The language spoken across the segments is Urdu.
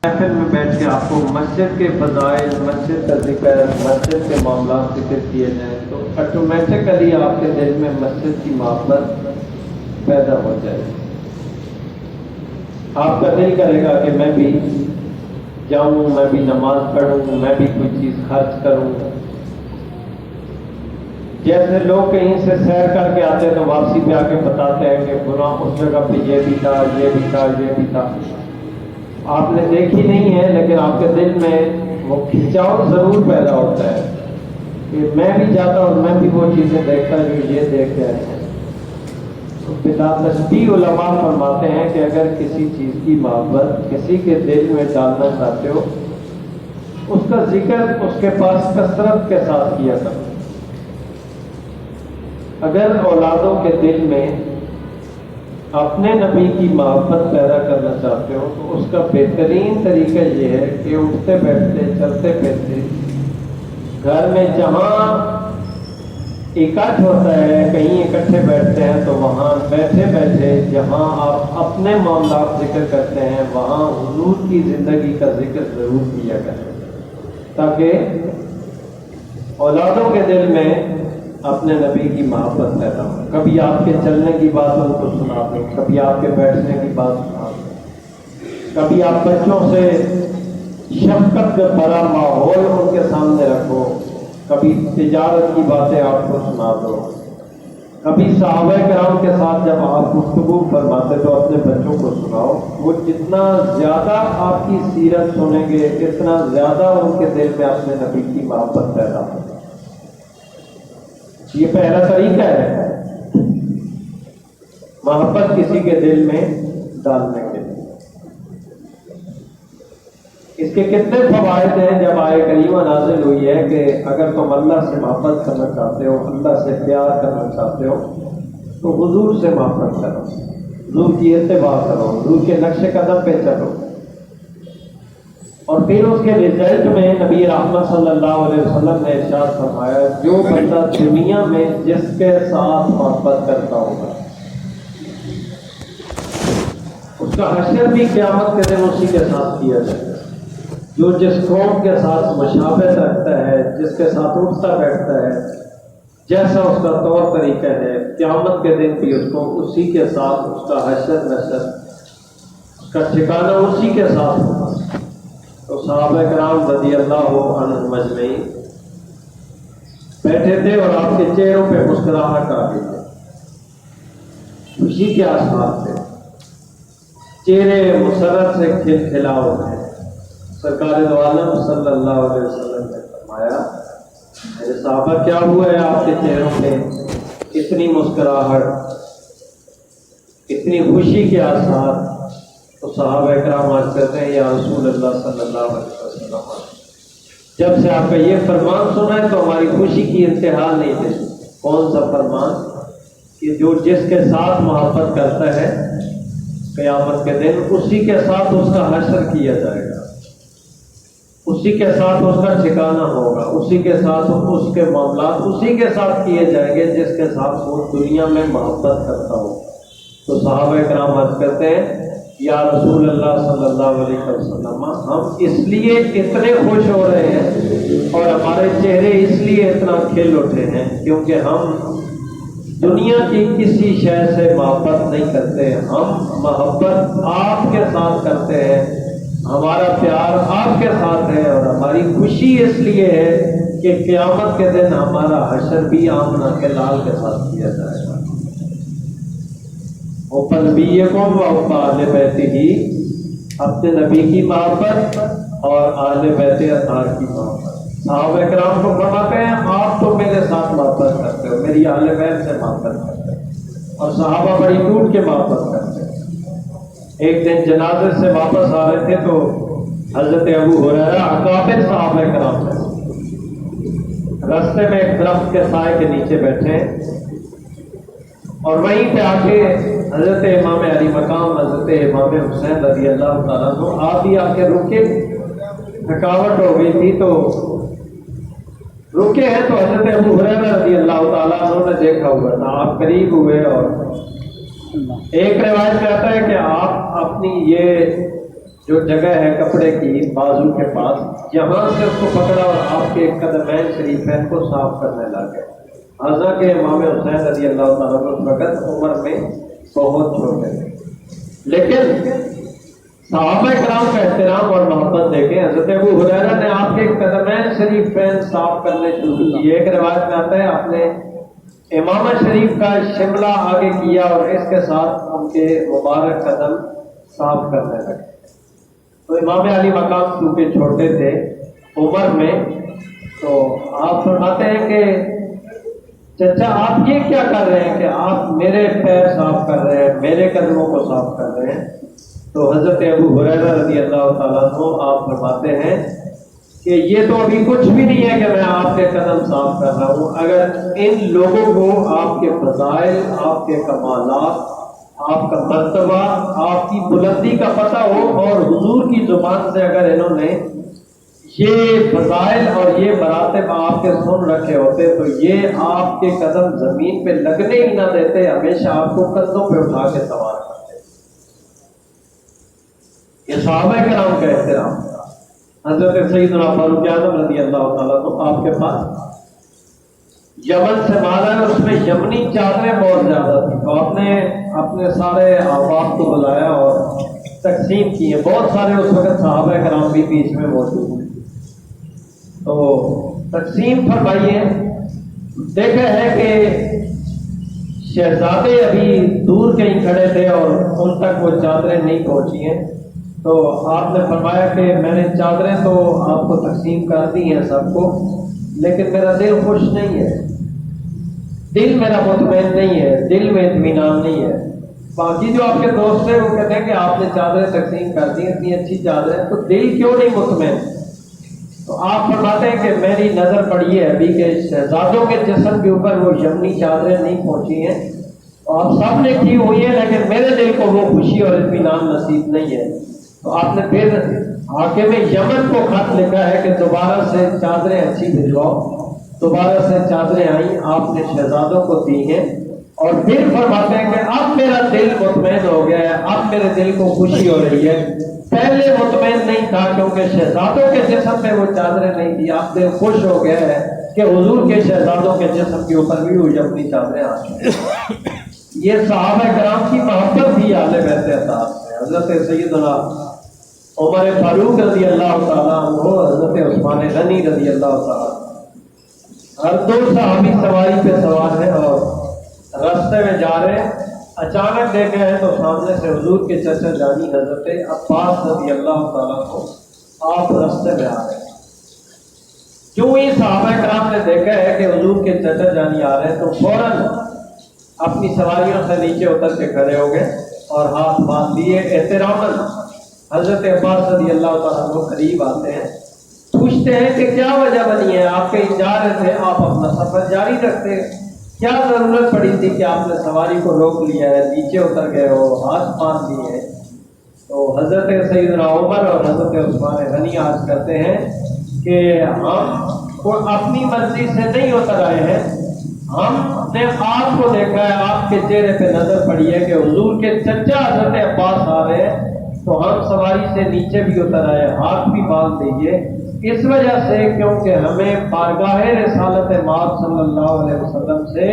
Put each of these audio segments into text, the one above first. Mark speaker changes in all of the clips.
Speaker 1: محفل میں بیٹھ کے آپ کو مسجد کے فضائل، مسجد کا ذکر، مسجد کے معاملات ذکر کیے جائیں تو آٹومیٹکلی آپ کے دل میں مسجد کی محبت پیدا ہو جائے گی۔ آپ کا دل کرے گا کہ میں بھی جاؤں، میں بھی نماز پڑھوں، میں بھی کوئی چیز خرچ کروں۔ جیسے لوگ کہیں سے سیر کر کے آتے ہیں تو واپسی پہ آ کے بتاتے ہیں کہ فلاں اس جگہ پہ یہ بھی تھا، یہ بھی تھا، یہ بھی تھا۔ آپ نے دیکھی نہیں ہے لیکن آپ کے دل میں وہ کھنچاؤ ضرور پیدا ہوتا ہے کہ میں بھی جاتا اور میں بھی وہ چیزیں دیکھتا جو یہ دیکھ کے آئے ہیں۔ تو بلا تشبیہ علماء فرماتے ہیں کہ اگر کسی چیز کی محبت کسی کے دل میں ڈالنا چاہتے ہو، اس کا ذکر اس کے پاس کثرت کے ساتھ کیا کرو۔ اگر اولادوں کے دل میں اپنے نبی کی محبت پیدا کرنا چاہتے ہو تو اس کا بہترین طریقہ یہ ہے کہ اٹھتے بیٹھتے، چلتے پھرتے، گھر میں جہاں اکٹھ ہوتا ہے، کہیں اکٹھے بیٹھتے ہیں تو وہاں بیٹھے بیٹھے جہاں آپ اپنے معاملات ذکر کرتے ہیں وہاں حضور کی زندگی کا ذکر ضرور کیا کریں، تاکہ اولادوں کے دل میں اپنے نبی کی محبت پیدا ہو۔ کبھی آپ کے چلنے کی بات ان کو سنا دو، کبھی آپ کے بیٹھنے کی بات سنا دو، کبھی آپ بچوں سے شفقت کا بھرا ماحول ان کے سامنے رکھو، کبھی تجارت کی باتیں آپ کو سنا دو، کبھی صحابہ کرام کے ساتھ جب آپ گفتگو فرماتے تو اپنے بچوں کو سناؤ۔ وہ جتنا زیادہ آپ کی سیرت سنیں گے اتنا زیادہ ان کے دل میں اپنے نبی کی محبت پیدا ہوگی۔ یہ پہلا طریقہ ہے محبت کسی کے دل میں ڈالنے کے لیے۔ اس کے کتنے فوائد ہیں؟ جب آیہ کریمہ نازل ہوئی ہے کہ اگر تم اللہ سے محبت کرنا چاہتے ہو، اللہ سے پیار کرنا چاہتے ہو تو حضور سے محبت کرو، حضور کی اتباع کرو، حضور کے نقش قدم پہ چلو۔ اور پھر اس کے رزلٹ میں نبی رحمت صلی اللہ علیہ وسلم نے ارشاد فرمایا جو بندہ دنیا میں جس کے ساتھ محبت کرتا ہوگا اس کا حشر بھی قیامت کے دن اسی کے ساتھ کیا جائے گا۔ جو جس قوم کے ساتھ مشابہت رکھتا ہے، جس کے ساتھ اٹھتا بیٹھتا ہے، جیسا اس کا طور طریقہ ہے، قیامت کے دن بھی اس کو اسی کے ساتھ اس کا حشر نشر، اس کا ٹھکانہ اسی کے ساتھ ہوگا۔ تو صحابہ کرام رضی اللہ عنہم اجمعین بیٹھے تھے اور آپ کے چہروں پہ مسکراہٹ آ گئی تھی، خوشی کے آثار تھے، چہرے مسرت سے کھلکھلا اٹھے۔ سرکار دو عالم صلی اللہ علیہ وسلم نے فرمایا میرے صحابہ کیا ہوا ہے آپ کے چہروں پہ اتنی مسکراہٹ، اتنی خوشی کے آثار؟ تو صحابہ کرام عرض کرتے ہیں یا رسول اللہ صلی اللہ علیہ وسلم جب سے آپ کا یہ فرمان سنا ہے تو ہماری خوشی کی انتہا نہیں تھی۔ کون سا فرمان؟ کہ جو جس کے ساتھ محبت کرتا ہے قیامت کے دن اسی کے ساتھ اس کا حشر کیا جائے گا، اسی کے ساتھ اس کا ٹھکانہ ہوگا، اسی کے ساتھ اس کے معاملات اسی کے ساتھ کیے جائیں گے جس کے ساتھ وہ دنیا میں محبت کرتا ہو۔ تو صحابہ کرام عرض کرتے ہیں یا رسول اللہ صلی اللہ علیہ وسلم ہم اس لیے اتنے خوش ہو رہے ہیں اور ہمارے چہرے اس لیے اتنا کھل اٹھے ہیں کیونکہ ہم دنیا کی کسی شے سے محبت نہیں کرتے، ہم محبت آپ کے ساتھ کرتے ہیں، ہمارا پیار آپ کے ساتھ ہے اور ہماری خوشی اس لیے ہے کہ قیامت کے دن ہمارا حشر بھی آمنہ کے لال کے ساتھ کیا جائے گا۔ اوپن نبی کون و اوپا اہل بیت ہی، اپنے نبی کی محبت اور اہل بیت اطہار کی محبت۔ صحابہ کرام کو فرماتے ہیں آپ تو میرے ساتھ محبت کرتے ہو، میری اہل بیت سے محبت کرتے ہو، اور صحابہ بڑی ٹوٹ کے محبت کرتے ہیں۔ ایک دن جنازے سے واپس آ رہے تھے تو حضرت ابو ہریرہ اکابر صحابہ کرام تھے، راستے میں ایک درخت کے سائے کے نیچے بیٹھے اور وہیں پہ آ کے حضرت امام علی مقام حضرت امام حسین رضی اللہ تعالیٰ عنہ آپ بھی آ کے رکے، تھکاوٹ ہو گئی تھی تو رکے ہیں تو حضرت ابو ہریرہ رضی اللہ تعالیٰ عنہ نے دیکھا ہوا تھا، آپ قریب ہوئے اور ایک روایت میں آتا ہے کہ آپ اپنی یہ جو جگہ ہے کپڑے کی بازو کے پاس، یہاں سے اس کو پکڑا اور آپ کے قدمین شریفین کو صاف کرنے لگے۔ حالانکہ امام حسین رضی اللہ تعالیٰ اس وقت عمر میں بہت چھوٹے تھے، لیکن صحابہ کرام کا احترام اور محبت دیکھیں۔ حضرت ابو ہریرہ نے آپ کے قدمین شریفین صاف کرنے شروع کیے۔ ایک روایت میں آتا ہے آپ نے امامہ شریف کا شملہ آگے کیا اور اس کے ساتھ ان کے مبارک قدم صاف کرنے لگے۔ تو امام علی مقام کیونکہ چھوٹے تھے عمر میں، تو آپ فرماتے ہیں کہ چچا آپ یہ کیا کر رہے ہیں کہ آپ میرے پیر صاف کر رہے ہیں، میرے قدموں کو صاف کر رہے ہیں؟ تو حضرت ابو ہریرہ رضی اللہ تعالیٰ عنہ آپ فرماتے ہیں کہ یہ تو ابھی کچھ بھی نہیں ہے کہ میں آپ کے قدم صاف کر رہا ہوں۔ اگر ان لوگوں کو آپ کے فضائل، آپ کے کمالات، آپ کا مرتبہ، آپ کی بلندی کا پتہ ہو اور حضور کی زبان سے اگر انہوں نے یہ فضائل اور یہ مراتب آپ کے سن رکھے ہوتے تو یہ آپ کے قدم زمین پہ لگنے ہی نہ دیتے، ہمیشہ آپ کو کندھوں پہ اٹھا کے سوار کرتے۔ یہ صحابہ کرام کا احترام تھا۔ حضرت سیدنا فاروق اعظم رضی اللہ تعالیٰ تو آپ کے پاس یمن سے مال ہے، اس میں یمنی چادریں بہت زیادہ تھیں، تو آپ نے اپنے سارے احباب کو بلایا اور تقسیم کی ہے۔ بہت سارے اس وقت صحابہ کرام بھی بیچ میں موجود ہیں، تو تقسیم فرمائیے۔ دیکھا ہے کہ شہزادے ابھی دور کہیں کھڑے تھے اور ان تک وہ چادریں نہیں پہنچی ہیں، تو آپ نے فرمایا کہ میں نے چادریں تو آپ کو تقسیم کر دی ہیں سب کو، لیکن میرا دل خوش نہیں ہے، دل میرا مطمئن نہیں ہے، دل میں اطمینان نہیں ہے۔ باقی جو آپ کے دوست ہیں وہ کہتے ہیں کہ آپ نے چادریں تقسیم کر دی، اتنی اچھی چادریں، تو دل کیوں نہیں مطمئن؟ تو آپ فرماتے ہیں کہ میری نظر پڑی ہے ابھی کہ شہزادوں کے جسم کے اوپر وہ یمنی چادریں نہیں پہنچی ہیں، آپ سب نے کی ہوئی ہیں، لیکن میرے دل کو وہ خوشی اور اطمینان نصیب نہیں ہے۔ تو آپ نے پھر حاکم یمن کو خط لکھا ہے کہ دوبارہ سے چادریں اچھی بھجواؤ۔ دوبارہ سے چادریں آئیں، آپ نے شہزادوں کو دی ہیں، اور پھر فرماتے ہیں کہ اب میرا دل مطمئن ہو گیا ہے، اب میرے دل کو خوشی ہو رہی ہے۔ پہلے مطمئن نہیں تھا کیونکہ شہزادوں کے جسم پہ وہ چادریں نہیں تھی، اب دل خوش ہو گیا ہے کہ حضور کے شہزادوں کے جسم کے اوپر بھی وہ اپنی چادریں آ چکی ہیں۔ یہ صحابہ کرام کی محبت تھی اہل بیت اطہار سے۔ حضرت سیدنا عمر فاروق رضی اللہ تعالیٰ عنہ، حضرت عثمان غنی رضی اللہ تعالیٰ، ہر دو صحابی سواری پہ سوار ہیں اور راستے میں جا رہے ہیں، اچانک دیکھے ہیں تو سامنے سے حضور کے چچا جانی حضرت عباس رضی اللہ تعالیٰ کو آپ راستے میں آ رہے ہیں۔ جو ہی صحابہ کرام نے دیکھا ہے کہ حضور کے چچا جانی آ رہے ہیں تو فوراً اپنی سواریوں سے نیچے اتر کے کھڑے ہو گئے اور ہاتھ باندھ دیے احتراماً۔ حضرت عباس رضی اللہ تعالیٰ کو قریب آتے ہیں، پوچھتے ہیں کہ کیا وجہ بنی ہے، آپ کہیں جا رہے تھے، آپ اپنا سفر جاری رکھتے، کیا ضرورت پڑی تھی کہ آپ نے سواری کو روک لیا ہے، نیچے اتر گئے ہو، ہاتھ باندھ دیے ہیں؟ تو حضرت سیدنا عمر اور حضرت عثمان غنی عرض کرتے ہیں کہ ہم اپنی مرضی سے نہیں اتر آئے ہیں، ہم نے آپ کو دیکھا ہے، آپ کے چہرے پہ نظر پڑی ہے کہ حضور کے چچا حضرت عباس آ رہے ہیں، تو ہم سواری سے نیچے بھی اتر آئے، ہاتھ بھی باندھ دیجیے، اس وجہ سے کیونکہ ہمیں بارگاہ رسالت مآب صلی اللہ علیہ وسلم سے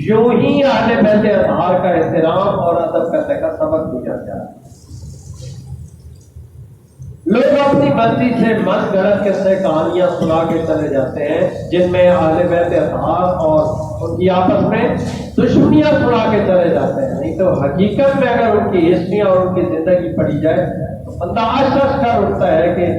Speaker 1: یوں ہی اہل بیت اطہار کا احترام اور ادب کرنے کا سبق دیا جاتا ہے۔ لوگ اپنی مرضی سے من گھڑت قصے کہانیاں سنا کے چلے جاتے ہیں جن میں اہل بیت اطہار اور ان کی آپس میں دشمنیاں سنا کے چلے جاتے ہیں، نہیں تو حقیقت میں اگر ان کی ہسٹریاں اور ان کی زندگی پڑھی جائے تو بندہ اشش کر اٹھتا ہے کہ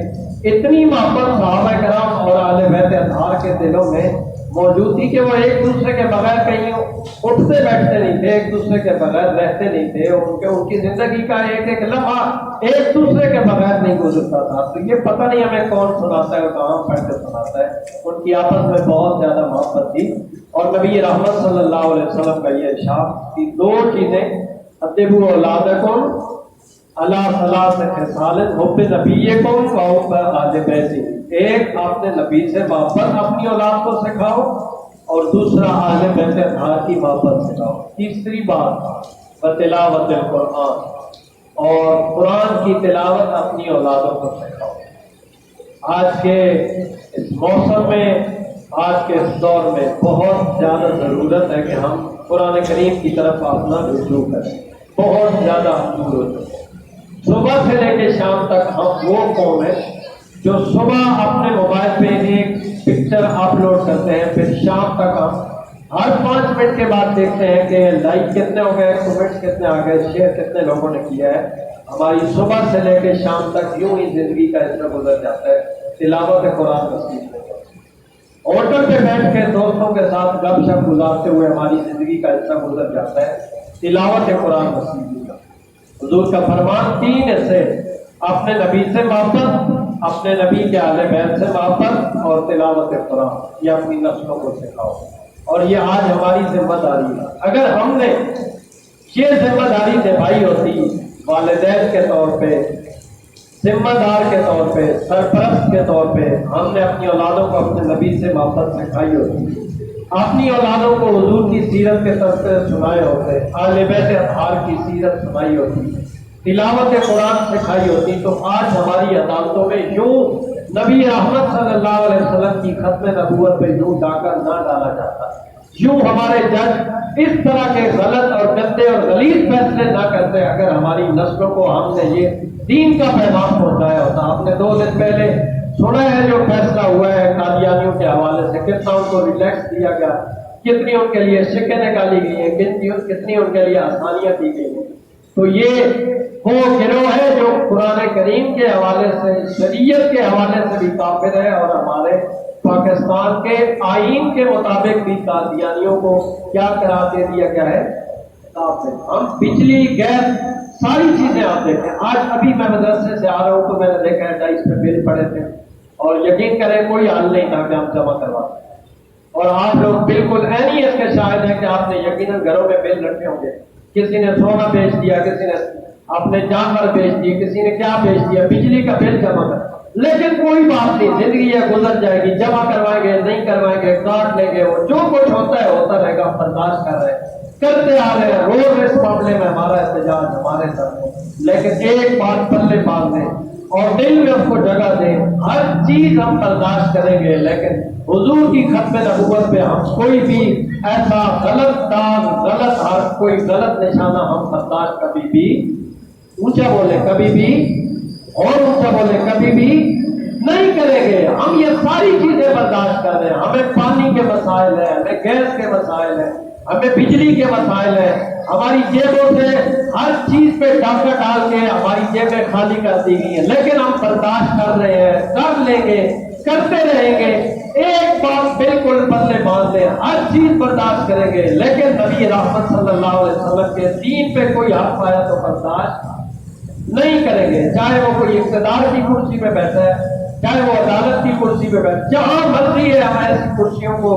Speaker 1: اتنی محبت صحابہ کرام اور اہل بیت اطہار کے دلوں میں موجود تھی کہ وہ ایک دوسرے کے بغیر کہیں اٹھتے بیٹھتے نہیں تھے، ایک دوسرے کے بغیر رہتے نہیں تھے، ان کی زندگی کا ایک ایک لمحہ ایک دوسرے کے بغیر نہیں گزرتا تھا۔ تو یہ پتہ نہیں ہمیں کون سناتا ہے اور کہاں پڑھ کے سناتا ہے، ان کی آپس میں بہت زیادہ محبت تھی۔ اور نبی رحمت صلی اللہ علیہ وسلم کا یہ ارشاد کہ دو چیزیں ادبوا اولادکم علی ثلاث خصال حب نبیکم و حب اہل بیتہ، ایک آپ نے نبی سے محبت اپنی اولاد کو سکھاؤ اور دوسرا اہل بیت اطہار کی محبت سکھاؤ۔ تیسری بات وتلاوت القرآن، اور قرآن کی تلاوت اپنی اولادوں کو سکھاؤ۔ آج کے اس موسم میں، آج کے اس دور میں بہت زیادہ ضرورت ہے کہ ہم قرآن کریم کی طرف اپنا رجوع کریں، بہت زیادہ ضرورت ہے۔ صبح سے لے کے شام تک ہم وہ قوم ہیں جو صبح اپنے موبائل پہ ایک پکچر اپلوڈ کرتے ہیں، پھر شام تک ہم ہر 5 منٹ کے بعد دیکھتے ہیں کہ لائک کتنے ہو گئے، کمنٹس کتنے آ گئے، شیئر کتنے لوگوں نے کیا ہے۔ ہماری صبح سے لے کے شام تک یوں ہی زندگی کا اس میں گزر جاتا ہے، تلاوت قرآن نصیب نہیں ہوتی۔ ہوٹل پہ بیٹھ کے دوستوں کے ساتھ گپ شپ گزارتے ہوئے ہماری زندگی کا حصہ گزر جاتا ہے، تلاوت قرآن نصیب نہیں ہوتی۔ حضور کا فرمان 3 حصے، اپنے نبی سے محبت، اپنے نبی کے اہل بیت سے محبت اور تلاوت قرآن، یہ اپنی نسلوں کو سکھاؤ۔ اور یہ آج ہماری ذمہ داری ہے۔ اگر ہم نے یہ ذمہ داری نبھائی ہوتی، والدین کے طور پہ، ذمہ دار کے طور پہ، سرپرست کے طور پہ، ہم نے اپنی اولادوں کو اپنے نبی سے محبت سکھائی ہوتی، اپنی اولادوں کو حضور کی سیرت کے تذکرے سنائے ہوتے، اہل بیت اطہار کی سیرت سنائی ہوتی، تلاوت قرآن سکھائی ہوتی، تو آج ہماری عدالتوں میں یوں نبی رحمت صلی اللہ علیہ وسلم کی ختم نبوت پہ یوں ڈاکہ نہ ڈالا جاتا، یوں ہمارے جج اس طرح کے غلط اور گندے اور غلیظ فیصلے نہ کرتے اگر ہماری نسلوں کو ہم نے یہ دین کا پیغام پہنچایا ہوتا۔ آپ نے 2 دن پہلے سنا ہے جو فیصلہ ہوا ہے قادیانیوں کے حوالے سے، کتنا ان کو ریلیکس دیا گیا، کتنی ان کے لیے شکیں نکالی گئی ہیں، کتنی ان کے لیے آسانیاں دی گئی ہیں۔ تو یہ وہ گروہ ہے جو قرآن کریم کے حوالے سے، شریعت کے حوالے سے بھی کافر ہے، اور ہمارے پاکستان کے آئین کے مطابق بھی قادیانیوں کو کیا قرار دے دیا گیا ہے؟ کافر۔ ہم بجلی، گیس، ساری چیزیں آپ دیکھیں۔ آج ابھی میں مدرسے سے آ رہا ہوں تو میں نے دیکھا ہے 250 پہ بل پڑے تھے، اور یقین کریں کوئی حل نہیں تھا کہ ہم جمع کروا سکیں۔ اور آپ لوگ بالکل عینی اس کے شاہد ہیں کہ آپ نے یقیناً گھروں میں بل رکھے ہوں گے، کسی نے سونا بیچ دیا، کسی نے اپنے جانور بیچ دیے، کسی نے کیا بیچ دیا، بجلی کا بل جمع کر۔ لیکن کوئی بات نہیں، زندگی یہ گزر جائے گی، جمع کروائیں گے، نہیں کروائیں گے، کاٹ لیں گے، وہ جو کچھ ہوتا ہے ہوتا رہے گا، برداشت کر رہے ہیں، کرتے آ رہے ہیں، روز اس معاملے میں ہمارا احتجاج ہمارے ساتھ ہے۔ لیکن ایک بات پلے باندھ دیں اور دل میں اس کو جگہ دیں، ہر چیز ہم برداشت کریں گے، لیکن حضور کی ختم نبوت پہ ہم کوئی بھی ایسا غلط داغ، غلط حرف، کوئی غلط نشانہ ہم برداشت کبھی بھی، اونچا بولے کبھی بھی، اور اونچا بولے کبھی بھی نہیں کریں گے۔ ہم یہ ساری چیزیں برداشت کر رہے ہیں، ہمیں پانی کے مسائل ہیں، ہمیں گیس کے مسائل ہیں، ہمیں بجلی کے مسائل ہیں، ہماری جیبوں سے ہر چیز پہ ڈاکہ ڈال کے ہماری جیبیں خالی کر دی گئی ہیں، لیکن ہم برداشت کر رہے ہیں، کر لیں گے، کرتے رہیں گے۔ ایک بات بالکل پلے باندھ دیں، ہر چیز برداشت کریں گے، لیکن نبی رحمت صلی اللہ علیہ وسلم کے دین پہ کوئی حرف آیا تو برداشت نہیں کریں گے، چاہے وہ کوئی اقتدار کی کرسی پہ بیٹھا ہے، چاہے وہ عدالت کی کرسی پہ بیٹھا، جہاں مرضی ہے ہم ایسی کرسیوں کو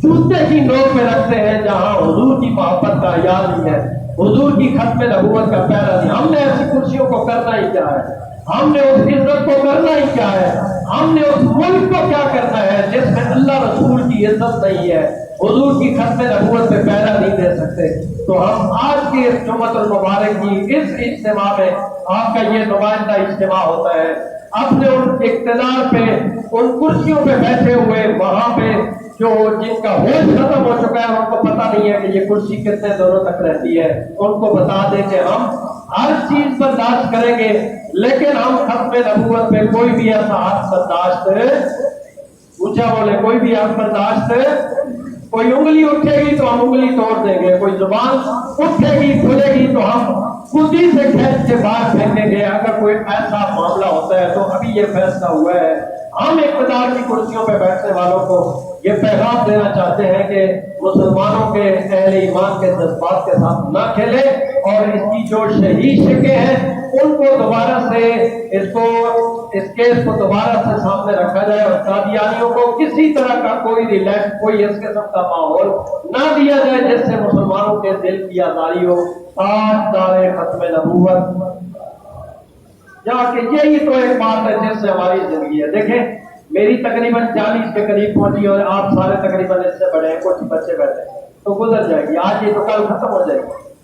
Speaker 1: جوتے کی نوک میں رکھتے ہیں جہاں حضور کی محبت کا حیا نہیں ہے، حضور کی ختم نبوت کا پہرا نہیں۔ ہم نے ایسی کرسیوں کو کرنا ہی کیا ہے، ہم نے اس عزت کو کرنا ہی کیا ہے، ہم نے اس ملک کو کیا کرنا ہے جس میں اللہ رسول کی عزت نہیں ہے، حضور کی ختم نبوت پہ پہرا نہیں دے سکتے۔ تو ہم آج کی اس جمعۃ المبارک کی اس اجتماع میں، آپ کا یہ نمائندہ اجتماع ہوتا ہے، اپنے ان اقتدار پہ، ان کرسیوں پہ بیٹھے ہوئے، وہاں پہ جو جن کا ہوش ختم ہو چکا ہے، ان کو پتہ نہیں ہے کہ یہ کرسی کتنے دنوں تک رہتی ہے، ان کو بتا دیں کہ ہم ہر چیز برداشت کریں گے، لیکن ہم ختم نبوت پہ کوئی بھی ایسا حق برداشت، اونچا بولے، کوئی بھی حق برداشت، کوئی انگلی اٹھے گی تو ہم انگلی توڑ دیں گے، کوئی زبان اٹھے گی کھلے گی تو ہم خودی سے کھینچ کے باہر پھینکیں گے۔ اگر کوئی ایسا معاملہ ہوتا ہے تو ابھی یہ فیصلہ ہوا ہے، ہم اقتدار کی کرسیوں پہ بیٹھنے والوں کو یہ پیغام دینا چاہتے ہیں کہ مسلمانوں کے اہل ایمان کے جذبات کے ساتھ نہ کھیلے، اور اس کی جو شہید شکے ہیں ان کو دوبارہ سے اس کیس کو دوبارہ سے سامنے رکھا جائے، اور قادیانیوں کو کسی طرح کا کوئی ریلیکس، کوئی اس قسم کا ماحول نہ دیا جائے جس سے مسلمانوں کے دل کی آزاری ہو۔ آج دار ختم نبوت جا کے یہی تو ایک بات ہے جس سے ہماری زندگی ہے۔ دیکھیں میری تقریباً 40 کے قریب پہنچی، اور آپ سارے تقریباً اس سے بڑے ہیں، کچھ بچے بیٹھے ہیں، تو گزر جائے گی، آج یہ تو کل ختم ہو جائے گی۔